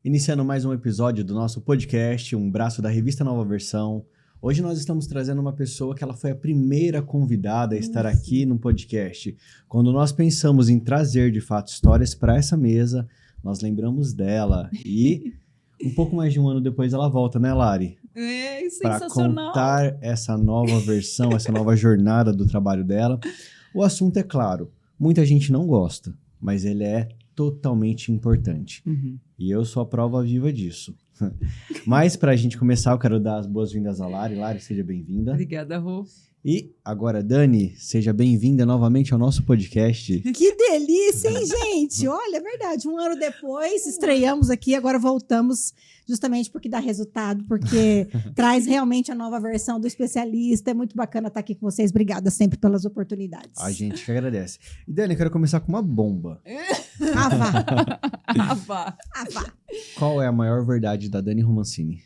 Iniciando mais um episódio do nosso podcast, um braço da revista Nova Versão. Hoje nós estamos trazendo uma pessoa que ela foi a primeira convidada a estar aqui no podcast. Quando nós pensamos em trazer, de fato, histórias para essa mesa, nós lembramos dela. E um pouco mais de um ano depois ela volta, né, Lari? É Para sensacional. contar essa nova versão, essa nova jornada do trabalho dela. O assunto é claro, muita gente não gosta, mas ele é totalmente importante. E eu sou a prova viva disso. Mas para a gente começar, eu quero dar as boas-vindas a Lari. Lari, seja bem-vinda. Obrigada, Rô. E agora, Dani, seja bem-vinda novamente ao nosso podcast. Que delícia, hein, gente? Olha, é verdade. Um ano depois, estreamos aqui, agora voltamos justamente porque dá resultado, porque traz realmente a nova versão do especialista. É muito bacana estar aqui com vocês. Obrigada sempre pelas oportunidades. A gente que agradece. E, Dani, eu quero começar com uma bomba. Vá. Qual é a maior verdade da Dani Romancini?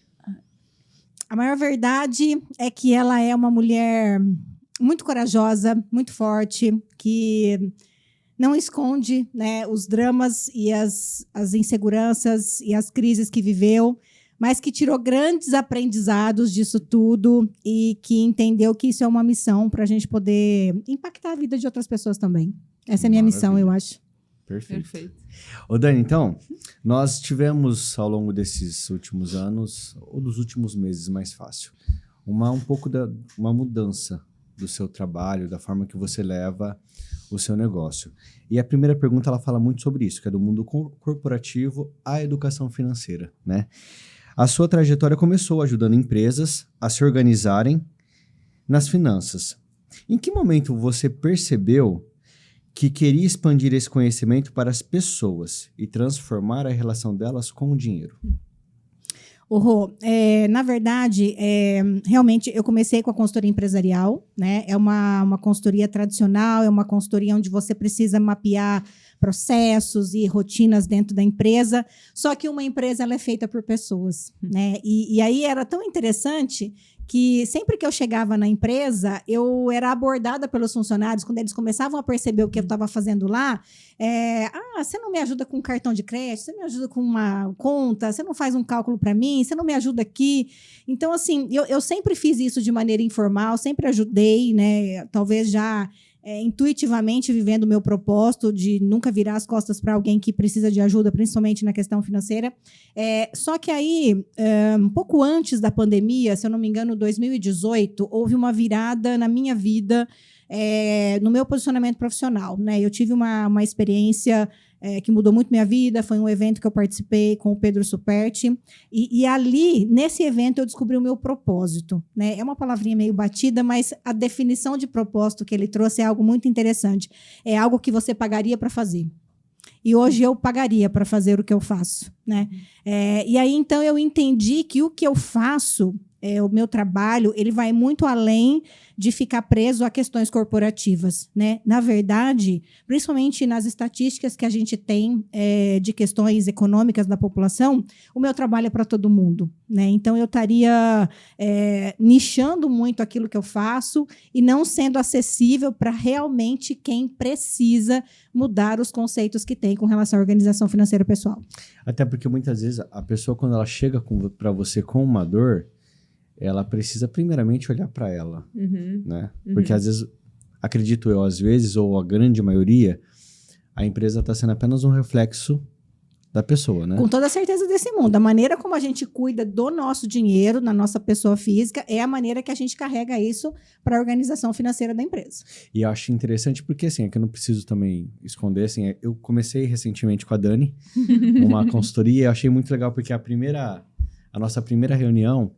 A maior verdade é que ela é uma mulher muito corajosa, muito forte, que não esconde, né, os dramas e as inseguranças e as crises que viveu, mas que tirou grandes aprendizados disso tudo e que entendeu que isso é uma missão para a gente poder impactar a vida de outras pessoas também. Essa é a minha missão, eu acho. Perfeito. Ô, Dani, então, nós tivemos ao longo desses últimos anos, ou dos últimos meses, mais fácil, uma mudança do seu trabalho, da forma que você leva o seu negócio. E a primeira pergunta, ela fala muito sobre isso, que é do mundo corporativo à educação financeira, né? A sua trajetória começou ajudando empresas a se organizarem nas finanças. Em que momento você percebeu que queria expandir esse conhecimento para as pessoas e transformar a relação delas com o dinheiro? Rô, na verdade, realmente eu comecei com a consultoria empresarial, né? É uma consultoria tradicional, é uma consultoria onde você precisa mapear processos e rotinas dentro da empresa, só que uma empresa ela é feita por pessoas, né? E aí era tão interessante que sempre que eu chegava na empresa, eu era abordada pelos funcionários, quando eles começavam a perceber o que eu estava fazendo lá, você não me ajuda com um cartão de crédito, você me ajuda com uma conta, você não faz um cálculo para mim, você não me ajuda aqui. Então, assim, eu sempre fiz isso de maneira informal, sempre ajudei, né? Talvez já intuitivamente vivendo o meu propósito de nunca virar as costas para alguém que precisa de ajuda, principalmente na questão financeira. Só que aí, um pouco antes da pandemia, se eu não me engano, 2018, houve uma virada na minha vida, no meu posicionamento profissional, né? Eu tive uma experiência que mudou muito minha vida, foi um evento que eu participei com o Pedro Superti, e ali, nesse evento, eu descobri o meu propósito, né? É uma palavrinha meio batida, mas a definição de propósito que ele trouxe é algo muito interessante. É algo que você pagaria para fazer. E hoje eu pagaria para fazer o que eu faço, né? E aí, então, eu entendi que o que eu faço, o meu trabalho, ele vai muito além de ficar preso a questões corporativas, né? Na verdade, principalmente nas estatísticas que a gente tem de questões econômicas da população, o meu trabalho é para todo mundo, né? Então, eu estaria nichando muito aquilo que eu faço e não sendo acessível para realmente quem precisa mudar os conceitos que tem com relação à organização financeira pessoal. Até porque muitas vezes a pessoa, quando ela chega para você com uma dor, ela precisa primeiramente olhar para ela, né? Porque às vezes, acredito eu, às vezes, ou a grande maioria, a empresa está sendo apenas um reflexo da pessoa, né? Com toda a certeza desse mundo. A maneira como a gente cuida do nosso dinheiro, na nossa pessoa física, é a maneira que a gente carrega isso para a organização financeira da empresa. E eu acho interessante porque, assim, é que eu não preciso também esconder, assim, eu comecei recentemente com a Dani, uma consultoria, eu achei muito legal porque a nossa primeira reunião,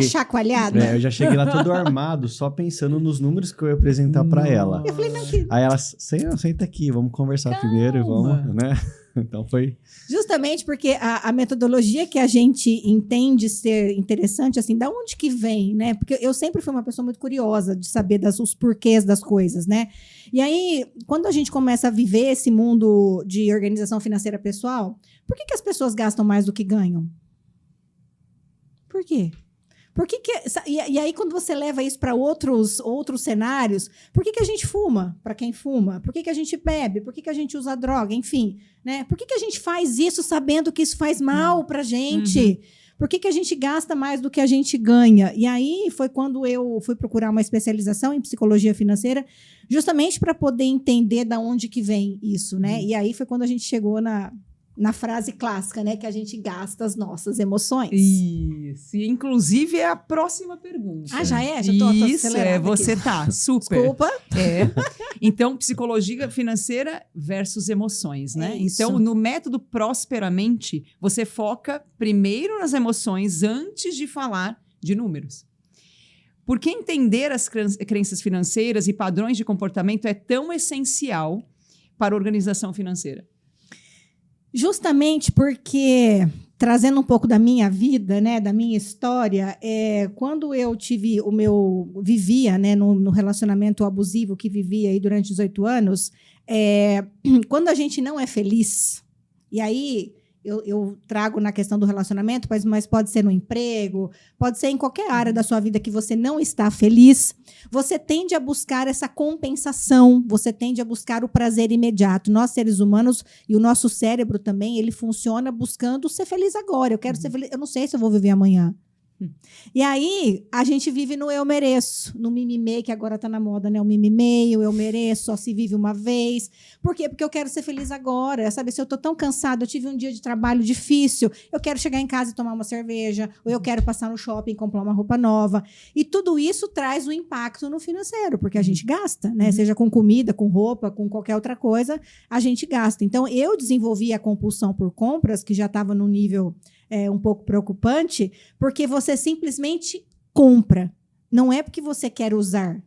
chacoalhada. eu já cheguei lá todo armado, só pensando nos números que eu ia apresentar para ela. Eu falei, Aí ela, senta aqui, vamos conversar primeiro e vamos, né? Então foi... Justamente porque a metodologia que a gente entende ser interessante, assim, da onde que vem, né? Porque eu sempre fui uma pessoa muito curiosa de saber os porquês das coisas, né? E aí, quando a gente começa a viver esse mundo de organização financeira pessoal, por que as pessoas gastam mais do que ganham? Por quê? E aí, quando você leva isso para outros cenários, por que a gente fuma? Para quem fuma? Por que a gente bebe? Por que a gente usa droga? Enfim, né? Por que a gente faz isso sabendo que isso faz mal para a gente? Por que a gente gasta mais do que a gente ganha? E aí foi quando eu fui procurar uma especialização em psicologia financeira, justamente para poder entender de onde que vem isso, né? E aí foi quando a gente chegou na frase clássica, né? Que a gente gasta as nossas emoções. Isso. E, inclusive, é a próxima pergunta. Ah, já é? Já tô Isso, acelerada você aqui. tá. Super. Desculpa. É. Então, psicologia financeira versus emoções, né? Isso. Então, no método Prosperamente, você foca primeiro nas emoções antes de falar de números. Porque entender as crenças financeiras e padrões de comportamento é tão essencial para a organização financeira? Justamente porque, trazendo um pouco da minha vida, né, da minha história, quando eu vivia, né, no relacionamento abusivo que vivia aí durante 18 anos, quando a gente não é feliz, e aí eu trago na questão do relacionamento, mas pode ser no emprego, pode ser em qualquer área da sua vida que você não está feliz, você tende a buscar essa compensação, você tende a buscar o prazer imediato. Nós, seres humanos, e o nosso cérebro também, ele funciona buscando ser feliz agora. Eu quero ser feliz, eu não sei se eu vou viver amanhã. E aí, a gente vive no eu mereço, no mimimi, que agora está na moda, né? O mimimi, o eu mereço, só se vive uma vez. Por quê? Porque eu quero ser feliz agora. Sabe, se eu estou tão cansada, eu tive um dia de trabalho difícil, eu quero chegar em casa e tomar uma cerveja, ou eu quero passar no shopping e comprar uma roupa nova. E tudo isso traz um impacto no financeiro, porque a gente gasta, né? Seja com comida, com roupa, com qualquer outra coisa, a gente gasta. Então, eu desenvolvi a compulsão por compras, que já estava no nível um pouco preocupante, porque você simplesmente compra. Não é porque você quer usar.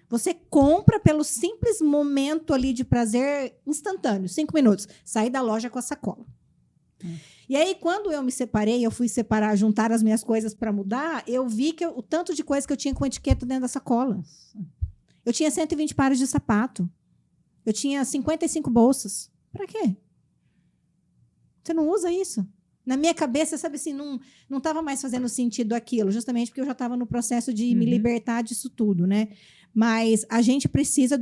Você compra pelo simples momento ali de prazer instantâneo, 5 minutos. Sair da loja com a sacola. E aí, quando eu me separei, eu fui juntar as minhas coisas para mudar, eu vi que o tanto de coisa que eu tinha com etiqueta dentro da sacola. Eu tinha 120 pares de sapato. Eu tinha 55 bolsas. Para quê? Você não usa isso? Na minha cabeça, sabe assim, não estava mais fazendo sentido aquilo, justamente porque eu já estava no processo de me libertar disso tudo, né? Mas a gente precisa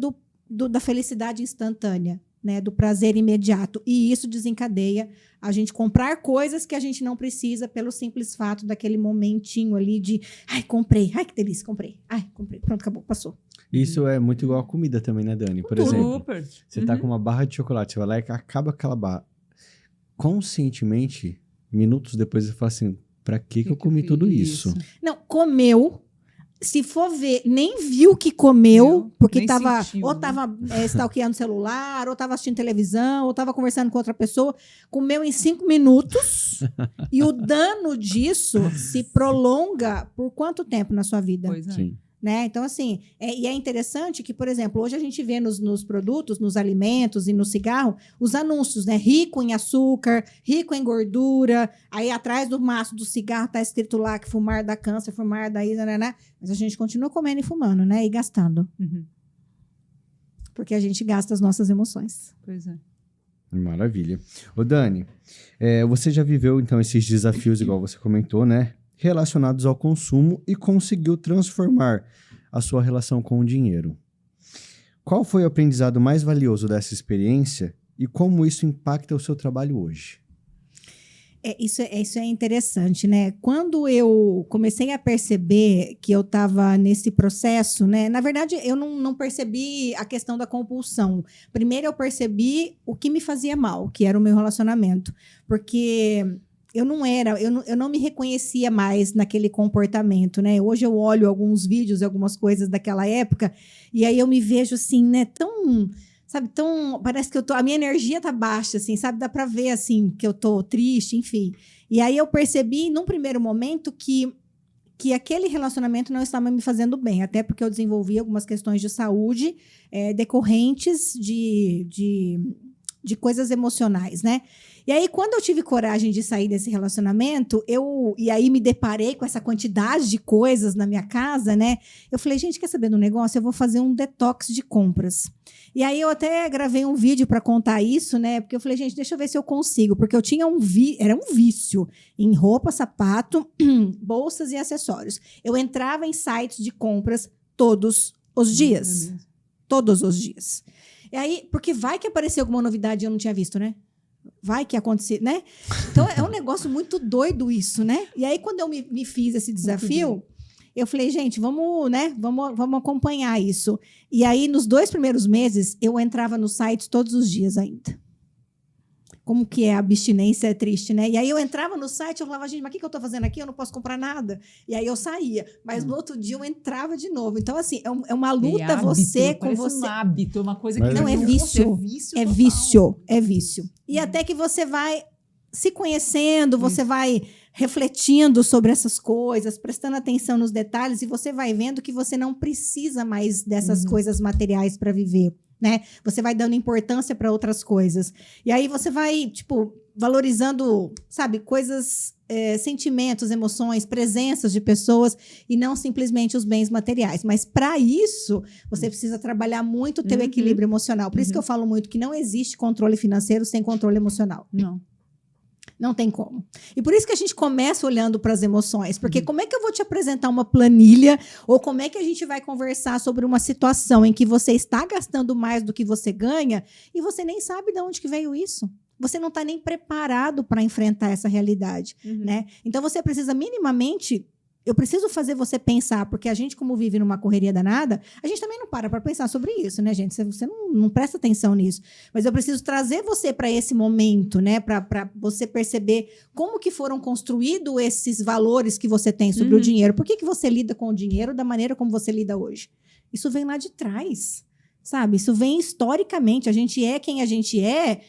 da felicidade instantânea, né? Do prazer imediato. E isso desencadeia a gente comprar coisas que a gente não precisa pelo simples fato daquele momentinho ali de ai, comprei, ai, que delícia, comprei. Ai, comprei, pronto, acabou, passou. Isso é muito igual a comida também, né, Dani? Por exemplo, você tá com uma barra de chocolate, você vai lá e acaba aquela barra. Conscientemente, minutos depois você fala assim, pra que eu comi tudo isso? Não, comeu. Se for ver, nem viu que comeu, porque tava, sentiu, ou estava stalkeando o celular, ou estava assistindo televisão, ou estava conversando com outra pessoa. Comeu em 5 minutos e o dano disso se prolonga por quanto tempo na sua vida? Pois é. Sim. Né? Então, assim, e é interessante que, por exemplo, hoje a gente vê nos produtos, nos alimentos e no cigarro, os anúncios, né? Rico em açúcar, rico em gordura, aí atrás do maço do cigarro está escrito lá que fumar dá câncer, fumar dá isso, né? Mas a gente continua comendo e fumando, né? E gastando. Porque a gente gasta as nossas emoções. Pois é. Maravilha. Ô, Dani, você já viveu, então, esses desafios, igual você comentou, né? Relacionados ao consumo e conseguiu transformar a sua relação com o dinheiro. Qual foi o aprendizado mais valioso dessa experiência e como isso impacta o seu trabalho hoje? Isso é interessante, né? Quando eu comecei a perceber que eu estava nesse processo, né? Na verdade, eu não percebi a questão da compulsão. Primeiro, eu percebi o que me fazia mal, que era o meu relacionamento. Porque eu não me reconhecia mais naquele comportamento, né? Hoje eu olho alguns vídeos e algumas coisas daquela época e aí eu me vejo assim, né? Parece que a minha energia tá baixa, assim, sabe? Dá para ver, assim, que eu tô triste, enfim. E aí eu percebi, num primeiro momento, que aquele relacionamento não estava me fazendo bem, até porque eu desenvolvi algumas questões de saúde decorrentes de de coisas emocionais, né? E aí, quando eu tive coragem de sair desse relacionamento, e aí me deparei com essa quantidade de coisas na minha casa, né? Eu falei, gente, quer saber do negócio? Eu vou fazer um detox de compras. E aí eu até gravei um vídeo para contar isso, né? Porque eu falei, gente, deixa eu ver se eu consigo. Porque eu tinha era um vício em roupa, sapato, bolsas e acessórios. Eu entrava em sites de compras todos os dias. Todos os dias. E aí, porque vai que apareceu alguma novidade e eu não tinha visto, né? Vai que acontecer, né? Então, é um negócio muito doido isso, né? E aí, quando eu me fiz esse desafio, eu falei, gente, vamos, né? Vamos acompanhar isso. E aí, nos 2 primeiros meses, eu entrava no site todos os dias ainda. Como que é a abstinência, é triste, né? E aí eu entrava no site, eu falava, gente, mas o que eu tô fazendo aqui? Eu não posso comprar nada. E aí eu saía. Mas no outro dia eu entrava de novo. Então, assim, é uma luta hábito, você com você. Um hábito, uma coisa Mas que não é vício. É total. vício, é vício. E até que você vai se conhecendo, você vai refletindo sobre essas coisas, prestando atenção nos detalhes, e você vai vendo que você não precisa mais dessas coisas materiais para viver. Né? Você vai dando importância para outras coisas. E aí você vai, tipo, valorizando, sabe, coisas, sentimentos, emoções, presenças de pessoas e não simplesmente os bens materiais. Mas para isso, você precisa trabalhar muito o teu equilíbrio emocional. Por isso que eu falo muito que não existe controle financeiro sem controle emocional. Não tem como. E por isso que a gente começa olhando para as emoções. Porque como é que eu vou te apresentar uma planilha ou como é que a gente vai conversar sobre uma situação em que você está gastando mais do que você ganha e você nem sabe de onde que veio isso? Você não está nem preparado para enfrentar essa realidade, né? Então, você precisa minimamente... Eu preciso fazer você pensar, porque a gente, como vive numa correria danada, a gente também não para pensar sobre isso, né, gente? Você não presta atenção nisso. Mas eu preciso trazer você para esse momento, né? Para você perceber como que foram construídos esses valores que você tem sobre o dinheiro. Por que você lida com o dinheiro da maneira como você lida hoje? Isso vem lá de trás, sabe? Isso vem historicamente. A gente é quem a gente é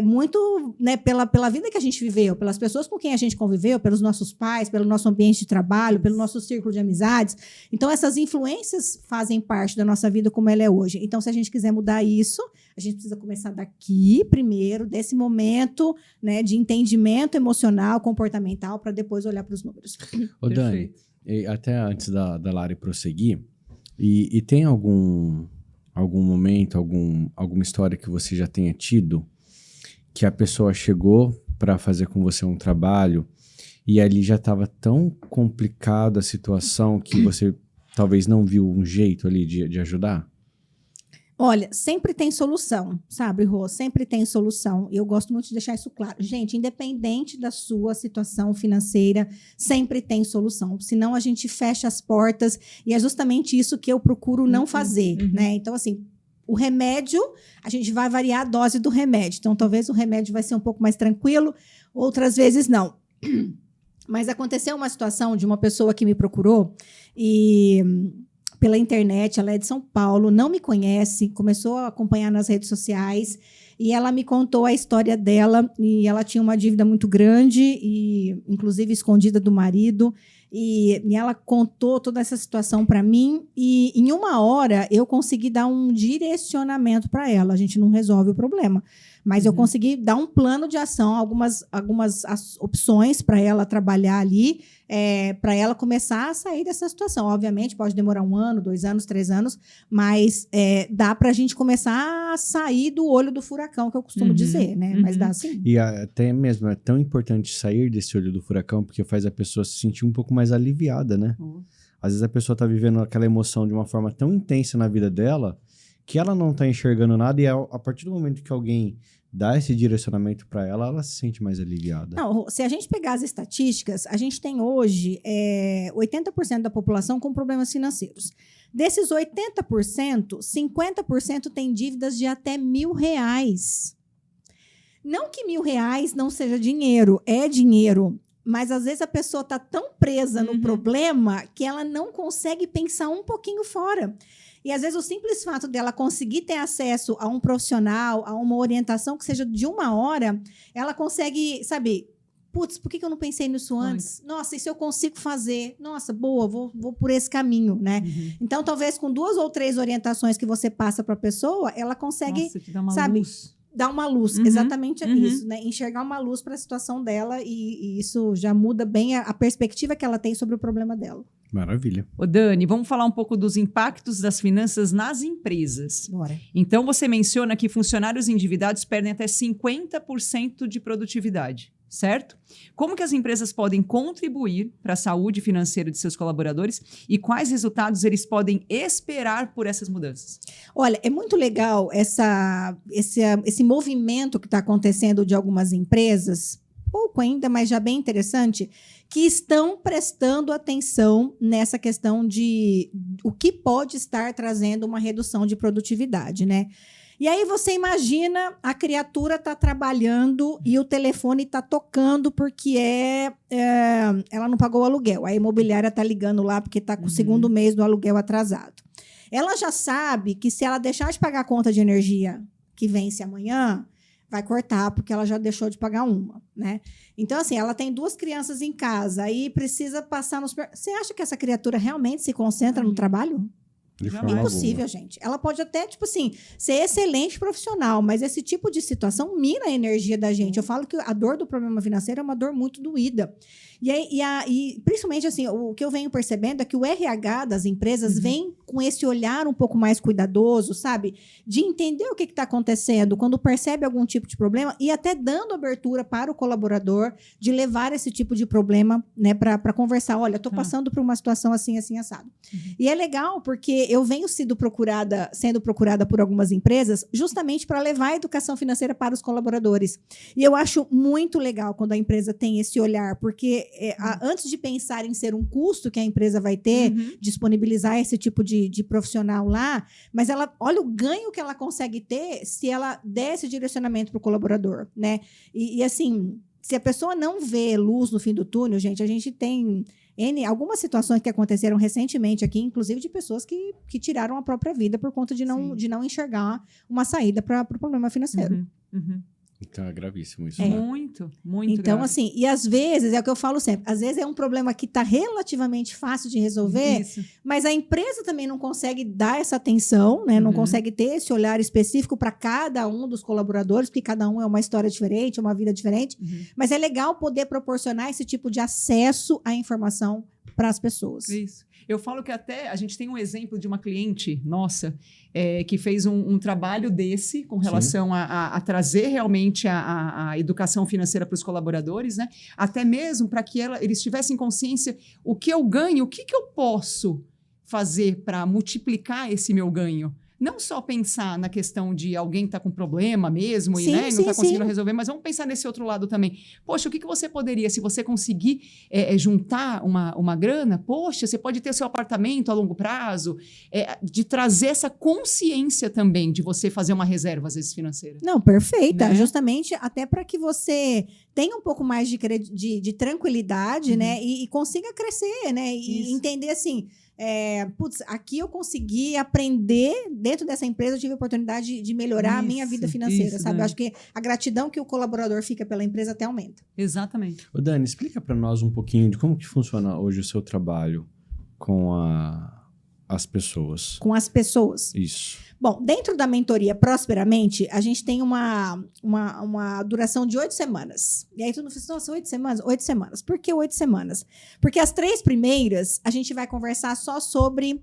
muito, né, pela vida que a gente viveu, pelas pessoas com quem a gente conviveu, pelos nossos pais, pelo nosso ambiente de trabalho, pelo nosso círculo de amizades. Então, essas influências fazem parte da nossa vida como ela é hoje. Então, se a gente quiser mudar isso, a gente precisa começar daqui primeiro, desse momento, né, de entendimento emocional, comportamental, para depois olhar para os números. Ô, Dani, até antes da Lari prosseguir, e tem algum momento, alguma história que você já tenha tido que a pessoa chegou para fazer com você um trabalho e ali já estava tão complicada a situação que você talvez não viu um jeito ali de ajudar? Olha, sempre tem solução, sabe, Rô? Sempre tem solução. E eu gosto muito de deixar isso claro. Gente, independente da sua situação financeira, sempre tem solução. Senão a gente fecha as portas e é justamente isso que eu procuro não fazer, né? Então, assim, o remédio, a gente vai variar a dose do remédio. Então, talvez o remédio vai ser um pouco mais tranquilo, outras vezes não. Mas aconteceu uma situação de uma pessoa que me procurou e pela internet, ela é de São Paulo, não me conhece, começou a acompanhar nas redes sociais e ela me contou a história dela e ela tinha uma dívida muito grande e inclusive escondida do marido. E ela contou toda essa situação para mim e em 1 hora eu consegui dar um direcionamento para ela. A gente não resolve o problema, mas eu consegui dar um plano de ação, algumas opções para ela trabalhar ali, para ela começar a sair dessa situação. Obviamente pode demorar 1 ano, 2 anos, 3 anos, mas dá para a gente começar a sair do olho do furacão, que eu costumo dizer, né? Mas dá sim. E até mesmo é tão importante sair desse olho do furacão porque faz a pessoa se sentir um pouco mais aliviada, né? Às vezes a pessoa tá vivendo aquela emoção de uma forma tão intensa na vida dela que ela não tá enxergando nada e a partir do momento que alguém dá esse direcionamento para ela, ela se sente mais aliviada. Não, se a gente pegar as estatísticas, a gente tem hoje 80% da população com problemas financeiros. Desses 80%, 50% tem dívidas de até R$1.000. Não que R$1.000 não seja dinheiro, é dinheiro. Mas, às vezes, a pessoa está tão presa no problema que ela não consegue pensar um pouquinho fora. E, às vezes, o simples fato dela conseguir ter acesso a um profissional, a uma orientação que seja de 1 hora, ela consegue, sabe, putz, por que eu não pensei nisso antes? Nossa, isso eu consigo fazer. Nossa, boa, vou por esse caminho, né? Então, talvez com 2 ou 3 orientações que você passa para a pessoa, ela consegue, Nossa, te dá uma sabe, luz. dar uma luz, exatamente isso, né? Enxergar uma luz para a situação dela e isso já muda bem a perspectiva que ela tem sobre o problema dela. Maravilha. Ô Dani, vamos falar um pouco dos impactos das finanças nas empresas. Bora. Então, você menciona que funcionários endividados perdem até 50% de produtividade, certo? Como que as empresas podem contribuir para a saúde financeira de seus colaboradores e quais resultados eles podem esperar por essas mudanças? Olha, é muito legal esse movimento que está acontecendo de algumas empresas, pouco ainda, mas já bem interessante, que estão prestando atenção nessa questão de o que pode estar trazendo uma redução de produtividade, né? E aí você imagina a criatura tá trabalhando e o telefone tá tocando porque ela não pagou o aluguel. A imobiliária tá ligando lá porque tá com o segundo mês do aluguel atrasado. Ela já sabe que se ela deixar de pagar a conta de energia que vence amanhã, vai cortar, porque ela já deixou de pagar uma, né? Então, assim, ela tem 2 crianças em casa, aí precisa passar nos... Você acha que essa criatura realmente se concentra no trabalho? De forma Impossível, alguma. gente. Ela pode até, tipo assim, ser excelente profissional, mas esse tipo de situação mina a energia da gente. Eu falo que a dor do problema financeiro é uma dor muito doída. E principalmente, assim, o que eu venho percebendo é que o RH das empresas vem com esse olhar um pouco mais cuidadoso, sabe? De entender o que está acontecendo quando percebe algum tipo de problema e até dando abertura para o colaborador de levar esse tipo de problema, né, para conversar. Olha, estou passando por uma situação assim, assim, assado. E é legal porque eu venho sendo procurada por algumas empresas justamente para levar a educação financeira para os colaboradores. E eu acho muito legal quando a empresa tem esse olhar, porque antes de pensar em ser um custo que a empresa vai ter, disponibilizar esse tipo de profissional lá, mas ela olha o ganho que ela consegue ter se ela der esse direcionamento para o colaborador, né? E assim, se a pessoa não vê luz no fim do túnel, gente, a gente tem algumas situações que aconteceram recentemente aqui, inclusive de pessoas que tiraram a própria vida por conta de não enxergar uma saída para o problema financeiro. Então é gravíssimo isso. Muito Então, grave. assim, e às vezes, é o que eu falo sempre, às vezes é um problema que está relativamente fácil de resolver, mas a empresa também não consegue dar essa atenção, né? Não consegue ter esse olhar específico para cada um dos colaboradores, porque cada um é uma história diferente, uma vida diferente, mas é legal poder proporcionar esse tipo de acesso à informação para as pessoas. Isso. Eu falo que até a gente tem um exemplo de uma cliente nossa que fez um trabalho desse com relação a trazer realmente a educação financeira para os colaboradores, né? Até mesmo para que eles tivessem consciência o que eu ganho, o que eu posso fazer para multiplicar esse meu ganho. Não só pensar na questão de alguém que está com problema mesmo e não está conseguindo resolver, mas vamos pensar nesse outro lado também. Poxa, o que você poderia, se você conseguir juntar uma grana, poxa, você pode ter o seu apartamento a longo prazo, de trazer essa consciência também de você fazer uma reserva, às vezes, financeira. Não, perfeita. Né? Justamente até para que você tenha um pouco mais de tranquilidade, né? E consiga crescer, né? E entender assim... aqui eu consegui aprender, dentro dessa empresa eu tive a oportunidade de melhorar a minha vida financeira, sabe? Eu acho que a gratidão que o colaborador fica pela empresa até aumenta. Exatamente. Ô Dani, explica para nós um pouquinho de como que funciona hoje o seu trabalho com as pessoas. Com as pessoas. Isso. Bom, dentro da mentoria Prosperamente, a gente tem uma duração de 8 semanas. E aí tu não fala, nossa, 8 semanas? 8 semanas. Por que 8 semanas? Porque as 3 primeiras, a gente vai conversar só sobre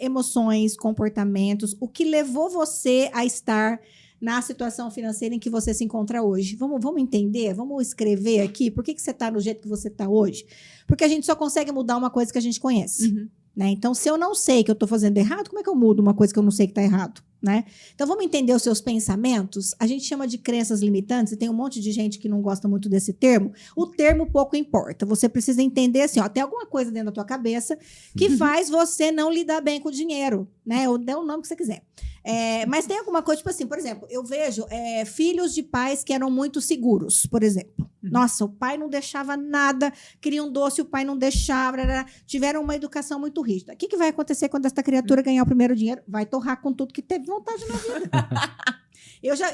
emoções, comportamentos, o que levou você a estar na situação financeira em que você se encontra hoje. Vamos entender? Vamos escrever aqui? Por que você está no jeito que você está hoje? Porque a gente só consegue mudar uma coisa que a gente conhece. Né? Então, se eu não sei que eu estou fazendo errado, como é que eu mudo uma coisa que eu não sei que está errado? Né? Então, vamos entender os seus pensamentos. A gente chama de crenças limitantes, e tem um monte de gente que não gosta muito desse termo. O termo pouco importa. Você precisa entender assim, ó, tem alguma coisa dentro da tua cabeça que faz você não lidar bem com o dinheiro, né? Ou dê o nome que você quiser. Mas tem alguma coisa, tipo assim, por exemplo, eu vejo filhos de pais que eram muito seguros, por exemplo. Nossa, o pai não deixava nada, queria um doce, o pai não deixava, tiveram uma educação muito rígida. O que vai acontecer quando essa criatura ganhar o primeiro dinheiro? Vai torrar com tudo que teve vontade na vida.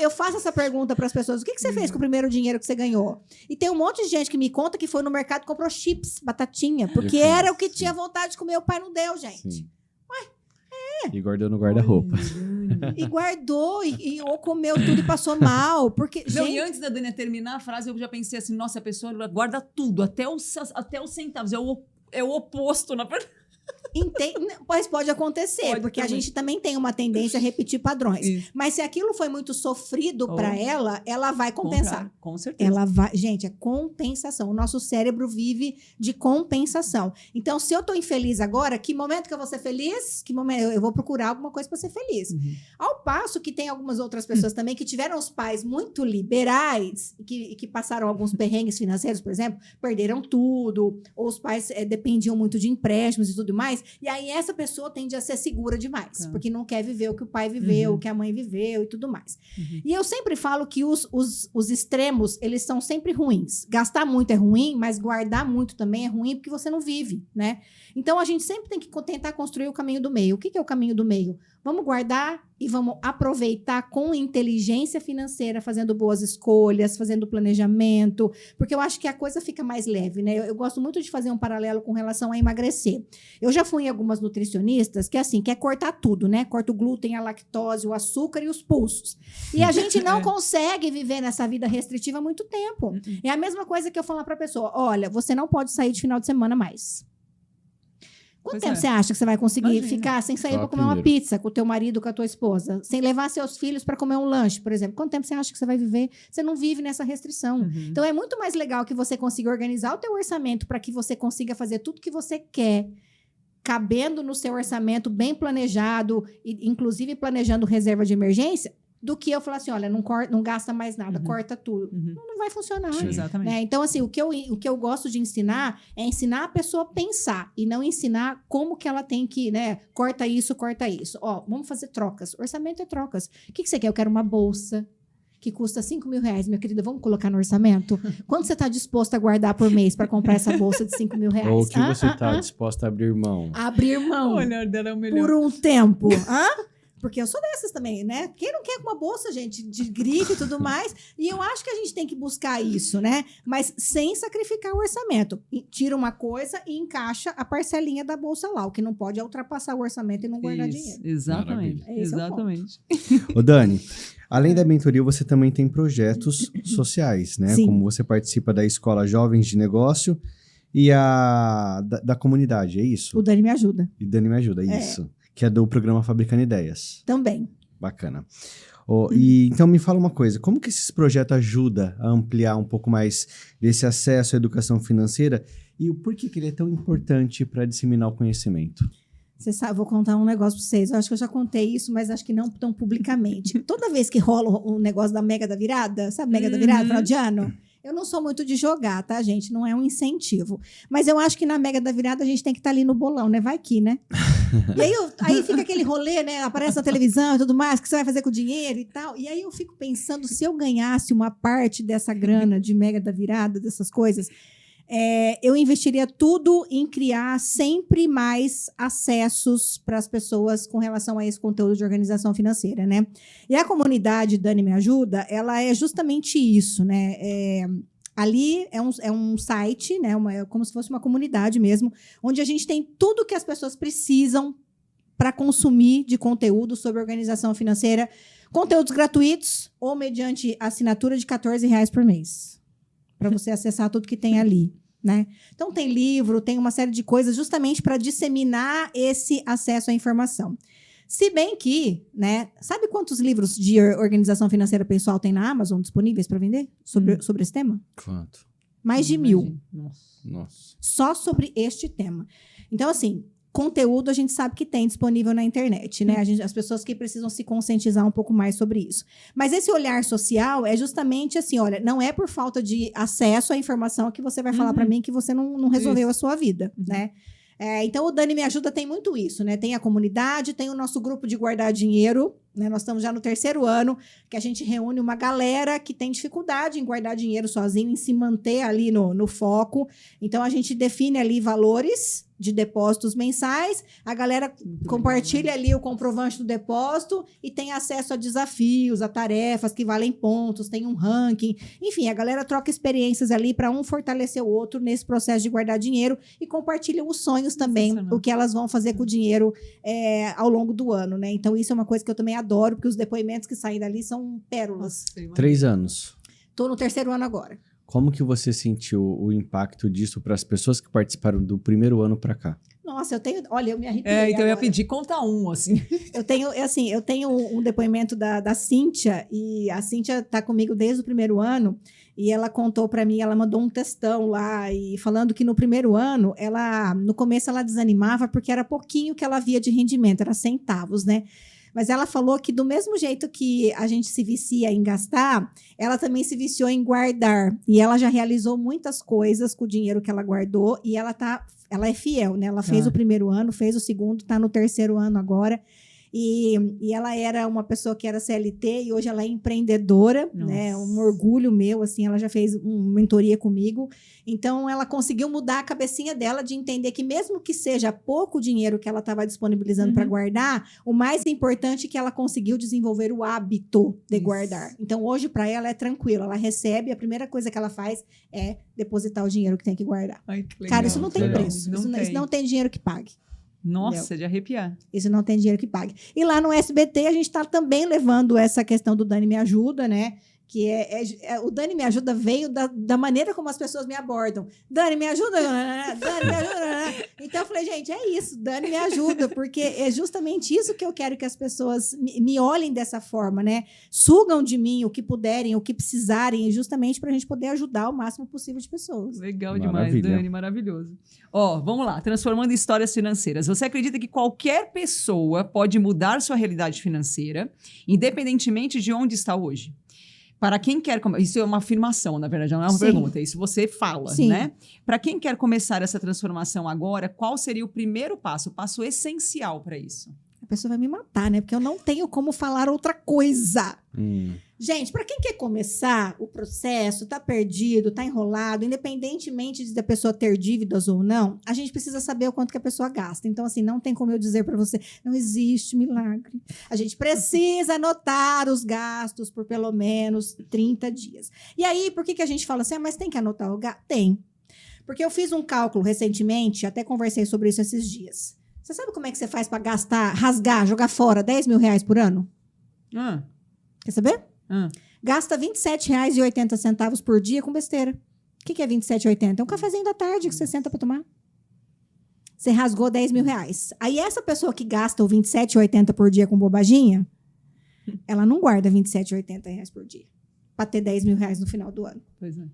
Eu faço essa pergunta para as pessoas, o que você fez com o primeiro dinheiro que você ganhou? E tem um monte de gente que me conta que foi no mercado e comprou chips, batatinha, porque era o que tinha vontade de comer, o pai não deu, gente. E guardou no guarda-roupa. E guardou, ou comeu tudo e passou mal. Porque, Não, gente, e antes da Dani terminar a frase, eu já pensei assim, nossa, a pessoa guarda tudo, até os centavos. É o oposto, na verdade. Mas pode acontecer, porque também. a gente também tem uma tendência a repetir padrões. Isso. Mas se aquilo foi muito sofrido para ela vai compensar. Com certeza. Ela vai, gente, é compensação. O nosso cérebro vive de compensação. Então, se eu tô infeliz agora, que momento que eu vou ser feliz? Que momento eu vou procurar alguma coisa para ser feliz. Uhum. Ao passo que tem algumas outras pessoas também que tiveram os pais muito liberais, que passaram alguns perrengues financeiros, por exemplo, perderam tudo, ou os pais dependiam muito de empréstimos e tudo mais. E aí essa pessoa tende a ser segura demais, porque não quer viver o que o pai viveu, o que a mãe viveu e tudo mais. E eu sempre falo que os extremos, eles são sempre ruins. Gastar muito é ruim, mas guardar muito também é ruim porque você não vive, né? Então a gente sempre tem que tentar construir o caminho do meio. O que é o caminho do meio? Vamos guardar e vamos aproveitar com inteligência financeira, fazendo boas escolhas, fazendo planejamento, porque eu acho que a coisa fica mais leve, né? Eu gosto muito de fazer um paralelo com relação a emagrecer. Eu já fui em algumas nutricionistas que, assim, quer cortar tudo, né? Corta o glúten, a lactose, o açúcar e os pulsos. E a gente não consegue viver nessa vida restritiva há muito tempo. É a mesma coisa que eu falar para a pessoa, olha, você não pode sair de final de semana mais. Quanto tempo você acha que você vai conseguir ficar sem sair para comer uma pizza com o teu marido, com a tua esposa? Sem levar seus filhos para comer um lanche, por exemplo? Quanto tempo você acha que você vai viver? Você não vive nessa restrição. Então, é muito mais legal que você consiga organizar o teu orçamento para que você consiga fazer tudo que você quer, cabendo no seu orçamento, bem planejado, e, inclusive planejando reserva de emergência, do que eu falar assim, olha, não gasta mais nada, corta tudo. Não vai funcionar. Exatamente. Né? Então, assim, o que eu gosto de ensinar é ensinar a pessoa a pensar e não ensinar como que ela tem que, né, corta isso. Ó, vamos fazer trocas. Orçamento é trocas. O que você quer? Eu quero uma bolsa que custa R$5.000, minha querida, vamos colocar no orçamento? Quanto você está disposto a guardar por mês para comprar essa bolsa de R$5.000? Ou o que você está disposto a abrir mão? Abrir mão. O olhar dela é o melhor. Por um tempo. Porque eu sou dessas também, né? Quem não quer uma bolsa, gente, de grife e tudo mais? E eu acho que a gente tem que buscar isso, né? Mas sem sacrificar o orçamento. Tira uma coisa e encaixa a parcelinha da bolsa lá. O que não pode é ultrapassar o orçamento e não guardar dinheiro. Exatamente. Exatamente. Ô, Dani, além da mentoria, você também tem projetos sociais, né? Sim. Como você participa da Escola Jovens de Negócio e da comunidade, é isso? O Dani me ajuda. E Dani me ajuda, é isso. Que é do programa Fabricando Ideias. Também. Bacana. E então me fala uma coisa, como que esses projetos ajudam a ampliar um pouco mais desse acesso à educação financeira e o porquê que ele é tão importante para disseminar o conhecimento? Você sabe, vou contar um negócio para vocês. Eu acho que eu já contei isso, mas acho que não tão publicamente. Toda vez que rola o negócio da Mega da Virada, sabe Mega da Virada, final de ano? Eu não sou muito de jogar, tá, gente? Não é um incentivo. Mas eu acho que na Mega da Virada a gente tem que estar ali no bolão, né? Vai que, né? E aí fica aquele rolê, né? Aparece na televisão e tudo mais, o que você vai fazer com o dinheiro e tal. E aí eu fico pensando, se eu ganhasse uma parte dessa grana de Mega da Virada, dessas coisas, eu investiria tudo em criar sempre mais acessos para as pessoas com relação a esse conteúdo de organização financeira, né? E a comunidade Dani Me Ajuda, ela é justamente isso, né? Ali é um site, né? Como se fosse uma comunidade mesmo, onde a gente tem tudo que as pessoas precisam para consumir de conteúdo sobre organização financeira, conteúdos gratuitos ou mediante assinatura de R$14 por mês, para você acessar tudo que tem ali, né? Então tem livro, tem uma série de coisas justamente para disseminar esse acesso à informação. Se bem que, né, sabe quantos livros de organização financeira pessoal tem na Amazon disponíveis para vender sobre esse tema? Quanto? Mais de 1.000. Nossa. Só sobre este tema. Então, assim, conteúdo a gente sabe que tem disponível na internet, né? As pessoas que precisam se conscientizar um pouco mais sobre isso. Mas esse olhar social é justamente assim, olha, não é por falta de acesso à informação que você vai falar para mim que você não resolveu a sua vida, né? Então, o Dani Me Ajuda tem muito isso, né? Tem a comunidade, tem o nosso grupo de guardar dinheiro, né? Nós estamos já no 3º ano, que a gente reúne uma galera que tem dificuldade em guardar dinheiro sozinho, em se manter ali no foco. Então, a gente define ali valores de depósitos mensais, a galera compartilha ali o comprovante do depósito e tem acesso a desafios, a tarefas que valem pontos, tem um ranking. Enfim, a galera troca experiências ali para um fortalecer o outro nesse processo de guardar dinheiro e compartilha os sonhos também, o que elas vão fazer com o dinheiro ao longo do ano, né? Então, isso é uma coisa que eu também adoro, porque os depoimentos que saem dali são pérolas. 3 anos. Estou no 3º ano agora. Como que você sentiu o impacto disso para as pessoas que participaram do primeiro ano para cá? Nossa, olha, eu me arrepiei então eu ia agora. pedir, conta um, assim. Eu tenho um depoimento da Cíntia, e a Cíntia está comigo desde o primeiro ano, e ela contou para mim, ela mandou um textão lá, e falando que no primeiro ano, no começo ela desanimava, porque era pouquinho que ela via de rendimento, era centavos, né? Mas ela falou que do mesmo jeito que a gente se vicia em gastar, ela também se viciou em guardar. E ela já realizou muitas coisas com o dinheiro que ela guardou, e ela é fiel, né? Ela fez o primeiro ano, fez o segundo, está no 3º ano agora. E ela era uma pessoa que era CLT e hoje ela é empreendedora, né? Um orgulho meu, assim, ela já fez uma mentoria comigo. Então, ela conseguiu mudar a cabecinha dela de entender que mesmo que seja pouco dinheiro que ela estava disponibilizando para guardar, o mais importante é que ela conseguiu desenvolver o hábito de guardar. Então, hoje, para ela, é tranquilo. Ela recebe, a primeira coisa que ela faz é depositar o dinheiro que tem que guardar. Ai, que legal. Cara, isso não tem Legal. preço. Isso não tem dinheiro que pague. Nossa, de arrepiar. Isso não tem dinheiro que pague. E lá no SBT, a gente está também levando essa questão do Dani Me Ajuda, né? Que o Dani Me Ajuda veio da maneira como as pessoas me abordam. Dani, me ajuda! Dani, me ajuda! Então, eu falei, gente, é isso. Dani, me ajuda. Porque é justamente isso que eu quero que as pessoas me olhem dessa forma, né? Sugam de mim o que puderem, o que precisarem, justamente para a gente poder ajudar o máximo possível de pessoas. Legal demais, Maravilha. Dani, maravilhoso. Ó, vamos lá, transformando histórias financeiras. Você acredita que qualquer pessoa pode mudar sua realidade financeira, independentemente de onde está hoje? Para quem quer... Isso é uma afirmação, na verdade, não é uma pergunta. Isso você fala, né? Para quem quer começar essa transformação agora, qual seria o primeiro passo, o passo essencial para isso? A pessoa vai me matar, né? Porque eu não tenho como falar outra coisa. Gente, para quem quer começar o processo, tá perdido, tá enrolado, independentemente da pessoa ter dívidas ou não, a gente precisa saber o quanto que a pessoa gasta. Então, assim, não tem como eu dizer para você, não existe milagre. A gente precisa anotar os gastos por pelo menos 30 dias. E aí, por que a gente fala assim, mas tem que anotar o gasto? Tem. Porque eu fiz um cálculo recentemente, até conversei sobre isso esses dias. Você sabe como é que você faz para gastar, rasgar, jogar fora R$10 mil por ano? Quer saber? Gasta R$ 27,80 por dia com besteira. O que é R$ 27,80? É um cafezinho da tarde que você senta para tomar. Você rasgou R$10 mil. Aí essa pessoa que gasta o R$ 27,80 por dia com bobaginha, ela não guarda R$ 27,80 por dia para ter R$10 mil no final do ano. Pois é.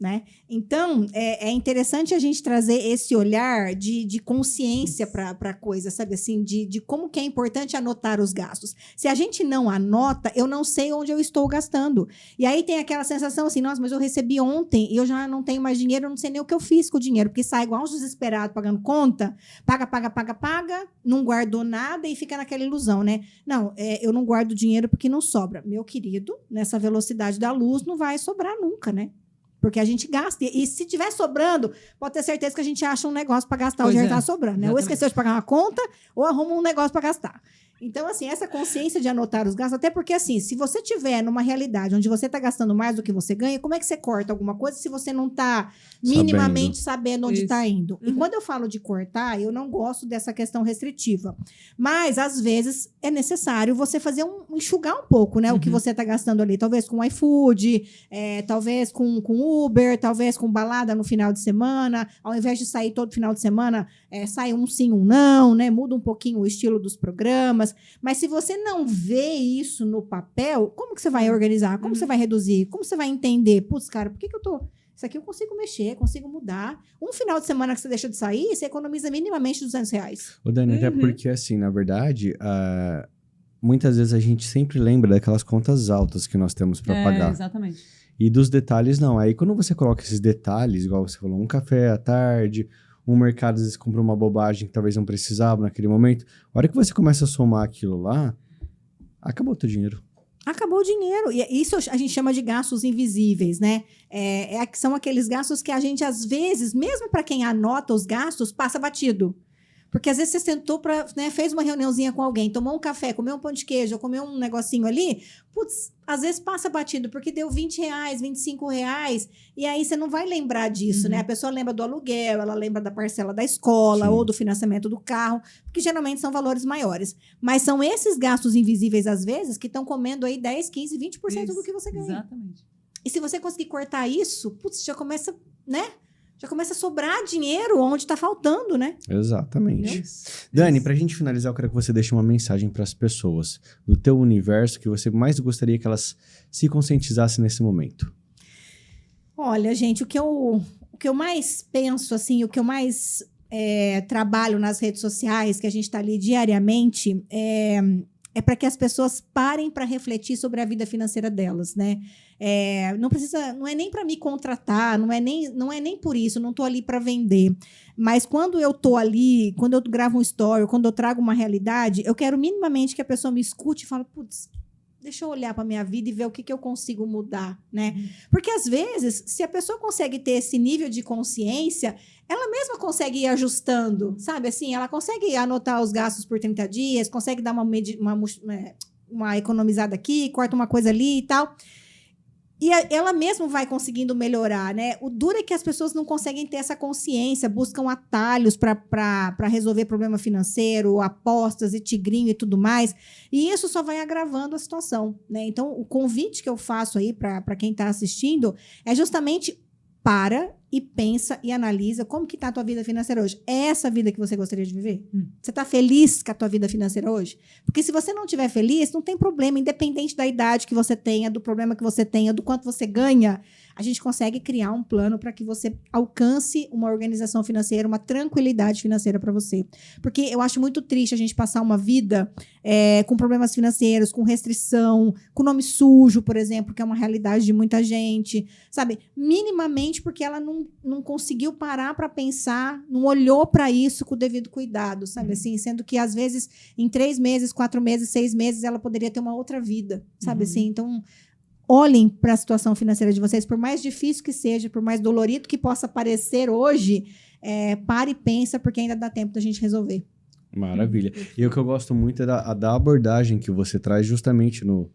Né? Então, é interessante a gente trazer esse olhar de consciência para a coisa, sabe assim? De como que é importante anotar os gastos. Se a gente não anota, eu não sei onde eu estou gastando. E aí tem aquela sensação assim, nossa, mas eu recebi ontem e eu já não tenho mais dinheiro, eu não sei nem o que eu fiz com o dinheiro, porque sai igual uns desesperados pagando conta, paga, não guardou nada e fica naquela ilusão, né? Não, eu não guardo dinheiro porque não sobra. Meu querido, nessa velocidade da luz não vai sobrar nunca, né? Porque a gente gasta. E se tiver sobrando, pode ter certeza que a gente acha um negócio para gastar o dinheiro que está sobrando. Né? Ou esqueceu de pagar uma conta, ou arruma um negócio para gastar. Então, assim, essa consciência de anotar os gastos, até porque, assim, se você tiver numa realidade onde você está gastando mais do que você ganha, como é que você corta alguma coisa se você não está minimamente sabendo onde está indo? E quando eu falo de cortar, eu não gosto dessa questão restritiva. Mas, às vezes, é necessário você fazer enxugar um pouco, né? O que você está gastando ali. Talvez com iFood, talvez com Uber, talvez com balada no final de semana. Ao invés de sair todo final de semana, sai um sim, um não, né? Muda um pouquinho o estilo dos programas. Mas se você não vê isso no papel, como que você vai organizar? Como você vai reduzir? Como você vai entender? Putz, cara, por que eu tô... Isso aqui eu consigo mexer, consigo mudar. Um final de semana que você deixa de sair, você economiza minimamente R$200. Ô, Dani, até porque, assim, na verdade, muitas vezes a gente sempre lembra daquelas contas altas que nós temos para pagar. Exatamente. E dos detalhes, não. Aí, quando você coloca esses detalhes, igual você falou, um café à tarde... Um mercado, às vezes, compra uma bobagem que talvez não precisava naquele momento. A hora que você começa a somar aquilo lá, acabou o teu dinheiro. Acabou o dinheiro. E isso a gente chama de gastos invisíveis, né? São aqueles gastos que a gente, às vezes, mesmo para quem anota os gastos, passa batido. Porque às vezes você sentou para, né, fez uma reuniãozinha com alguém, tomou um café, comeu um pão de queijo, ou comeu um negocinho ali, putz, às vezes passa batido, porque deu R$20, R$25, e aí você não vai lembrar disso, né? A pessoa lembra do aluguel, ela lembra da parcela da escola, ou do financiamento do carro, que geralmente são valores maiores. Mas são esses gastos invisíveis, às vezes, que estão comendo aí 10, 15, 20% do que você ganha. Exatamente. E se você conseguir cortar isso, putz, já começa, né? Já começa a sobrar dinheiro onde está faltando, né? Exatamente. Isso. Dani, pra gente finalizar, eu quero que você deixe uma mensagem para as pessoas do teu universo que você mais gostaria que elas se conscientizassem nesse momento. Olha, gente, o que eu mais penso, assim, o que eu mais trabalho nas redes sociais, que a gente está ali diariamente, é para que as pessoas parem para refletir sobre a vida financeira delas, né? Não é nem para me contratar, não é nem por isso, não estou ali para vender. Mas quando eu estou ali, quando eu gravo um story, quando eu trago uma realidade, eu quero minimamente que a pessoa me escute e fale, putz, deixa eu olhar para minha vida e ver o que eu consigo mudar, né? Porque às vezes, se a pessoa consegue ter esse nível de consciência, ela mesma consegue ir ajustando, sabe? Assim, ela consegue anotar os gastos por 30 dias, consegue dar uma economizada aqui, corta uma coisa ali e tal. E ela mesma vai conseguindo melhorar, né? O duro é que as pessoas não conseguem ter essa consciência, buscam atalhos para resolver problema financeiro, apostas e tigrinho e tudo mais. E isso só vai agravando a situação, né? Então, o convite que eu faço aí para quem está assistindo é justamente para e pensa e analisa como que está a tua vida financeira hoje. É essa vida que você gostaria de viver? Você está feliz com a tua vida financeira hoje? Porque se você não estiver feliz, não tem problema, independente da idade que você tenha, do problema que você tenha, do quanto você ganha, a gente consegue criar um plano para que você alcance uma organização financeira, uma tranquilidade financeira para você. Porque eu acho muito triste a gente passar uma vida com problemas financeiros, com restrição, com nome sujo, por exemplo, que é uma realidade de muita gente, sabe? Minimamente porque ela não conseguiu parar para pensar, não olhou para isso com o devido cuidado, sabe? Assim, sendo que, às vezes, em 3 meses, 4 meses, 6 meses, ela poderia ter uma outra vida, sabe? Assim, então, olhem para a situação financeira de vocês, por mais difícil que seja, por mais dolorido que possa parecer hoje, pare e pensa, porque ainda dá tempo da gente resolver. Maravilha. E o que eu gosto muito é da abordagem que você traz justamente no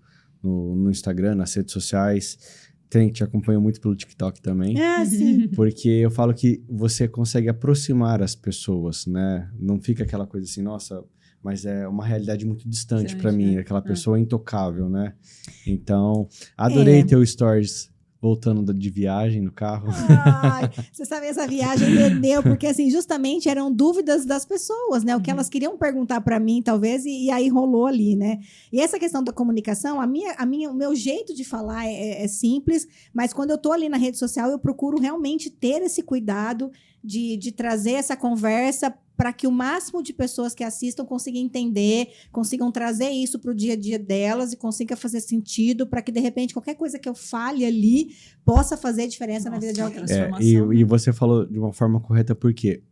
Instagram, nas redes sociais. Te acompanho muito pelo TikTok também. Sim. Porque eu falo que você consegue aproximar as pessoas, né? Não fica aquela coisa assim, nossa, mas é uma realidade muito distante para mim, aquela pessoa intocável, né? Então, adorei teu stories voltando de viagem no carro. Ai, você sabe, essa viagem rendeu, porque assim, justamente eram dúvidas das pessoas, né? O que elas queriam perguntar para mim, talvez, e aí rolou ali, né? E essa questão da comunicação, o meu jeito de falar é simples, mas quando eu tô ali na rede social, eu procuro realmente ter esse cuidado de trazer essa conversa para que o máximo de pessoas que assistam consigam entender, consigam trazer isso para o dia a dia delas e consiga fazer sentido para que, de repente, qualquer coisa que eu fale ali possa fazer diferença na vida de alguém. E você falou de uma forma correta, porque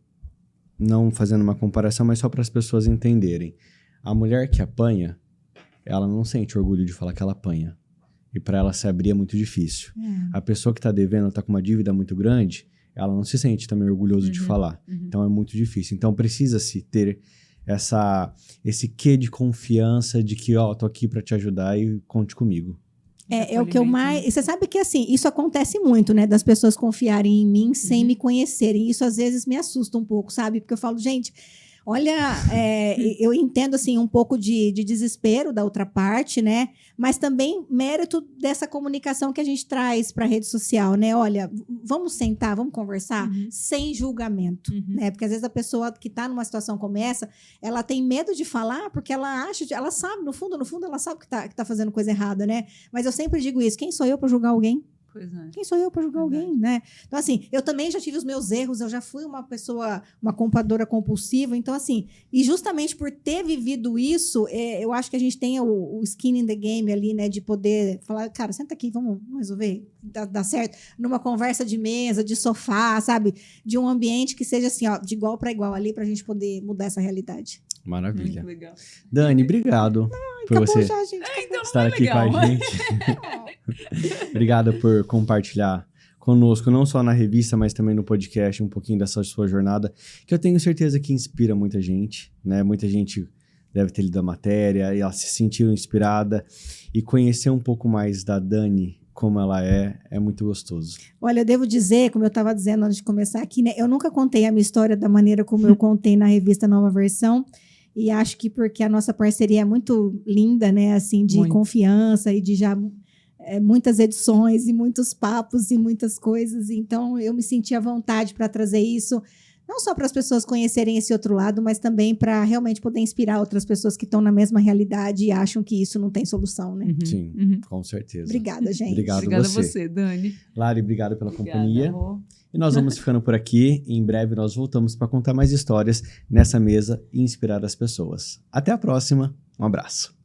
não fazendo uma comparação, mas só para as pessoas entenderem. A mulher que apanha, ela não sente orgulho de falar que ela apanha. E para ela se abrir é muito difícil. A pessoa que está devendo, está com uma dívida muito grande, ela não se sente também orgulhoso de falar. Então, é muito difícil. Então, precisa-se ter esse quê de confiança de que, tô aqui para te ajudar e conte comigo. É o que eu mais... E você sabe que, assim, isso acontece muito, né? Das pessoas confiarem em mim sem me conhecerem. Isso, às vezes, me assusta um pouco, sabe? Porque eu falo, gente... Olha, eu entendo, assim, um pouco de desespero da outra parte, né? Mas também mérito dessa comunicação que a gente traz para a rede social, né? Olha, vamos sentar, vamos conversar sem julgamento, né? Porque às vezes a pessoa que está numa situação como essa, ela tem medo de falar porque ela sabe, no fundo, ela sabe que tá fazendo coisa errada, né? Mas eu sempre digo isso, quem sou eu para julgar alguém? Quem sou eu para julgar alguém, né? Então, assim, eu também já tive os meus erros, eu já fui uma pessoa, uma compradora compulsiva. Então, assim, e justamente por ter vivido isso, eu acho que a gente tem o skin in the game ali, né? De poder falar, cara, senta aqui, vamos resolver, dá certo. Numa conversa de mesa, de sofá, sabe? De um ambiente que seja assim, ó, de igual para igual ali, pra gente poder mudar essa realidade. Maravilha. Muito legal. Dani, obrigado por você Já, gente, estar aqui com a gente. Obrigado por compartilhar conosco, não só na revista, mas também no podcast, um pouquinho dessa sua jornada, que eu tenho certeza que inspira muita gente, né? Muita gente deve ter lido a matéria e ela se sentiu inspirada, e conhecer um pouco mais da Dani, como ela é muito gostoso. Olha, eu devo dizer, como eu estava dizendo antes de começar aqui, né? Eu nunca contei a minha história da maneira como eu contei na revista Nova Versão. E acho que porque a nossa parceria é muito linda, né? Assim, de Muito. confiança e de já muitas edições e muitos papos e muitas coisas. Então, eu me senti à vontade para trazer isso, não só para as pessoas conhecerem esse outro lado, mas também para realmente poder inspirar outras pessoas que estão na mesma realidade e acham que isso não tem solução, né? Sim, com certeza. Obrigada, gente. Obrigada a você, Dani. Lari, obrigado pela Obrigada, companhia. amor. E nós vamos ficando por aqui. Em breve nós voltamos para contar mais histórias nessa mesa e inspirar as pessoas. Até a próxima. Um abraço.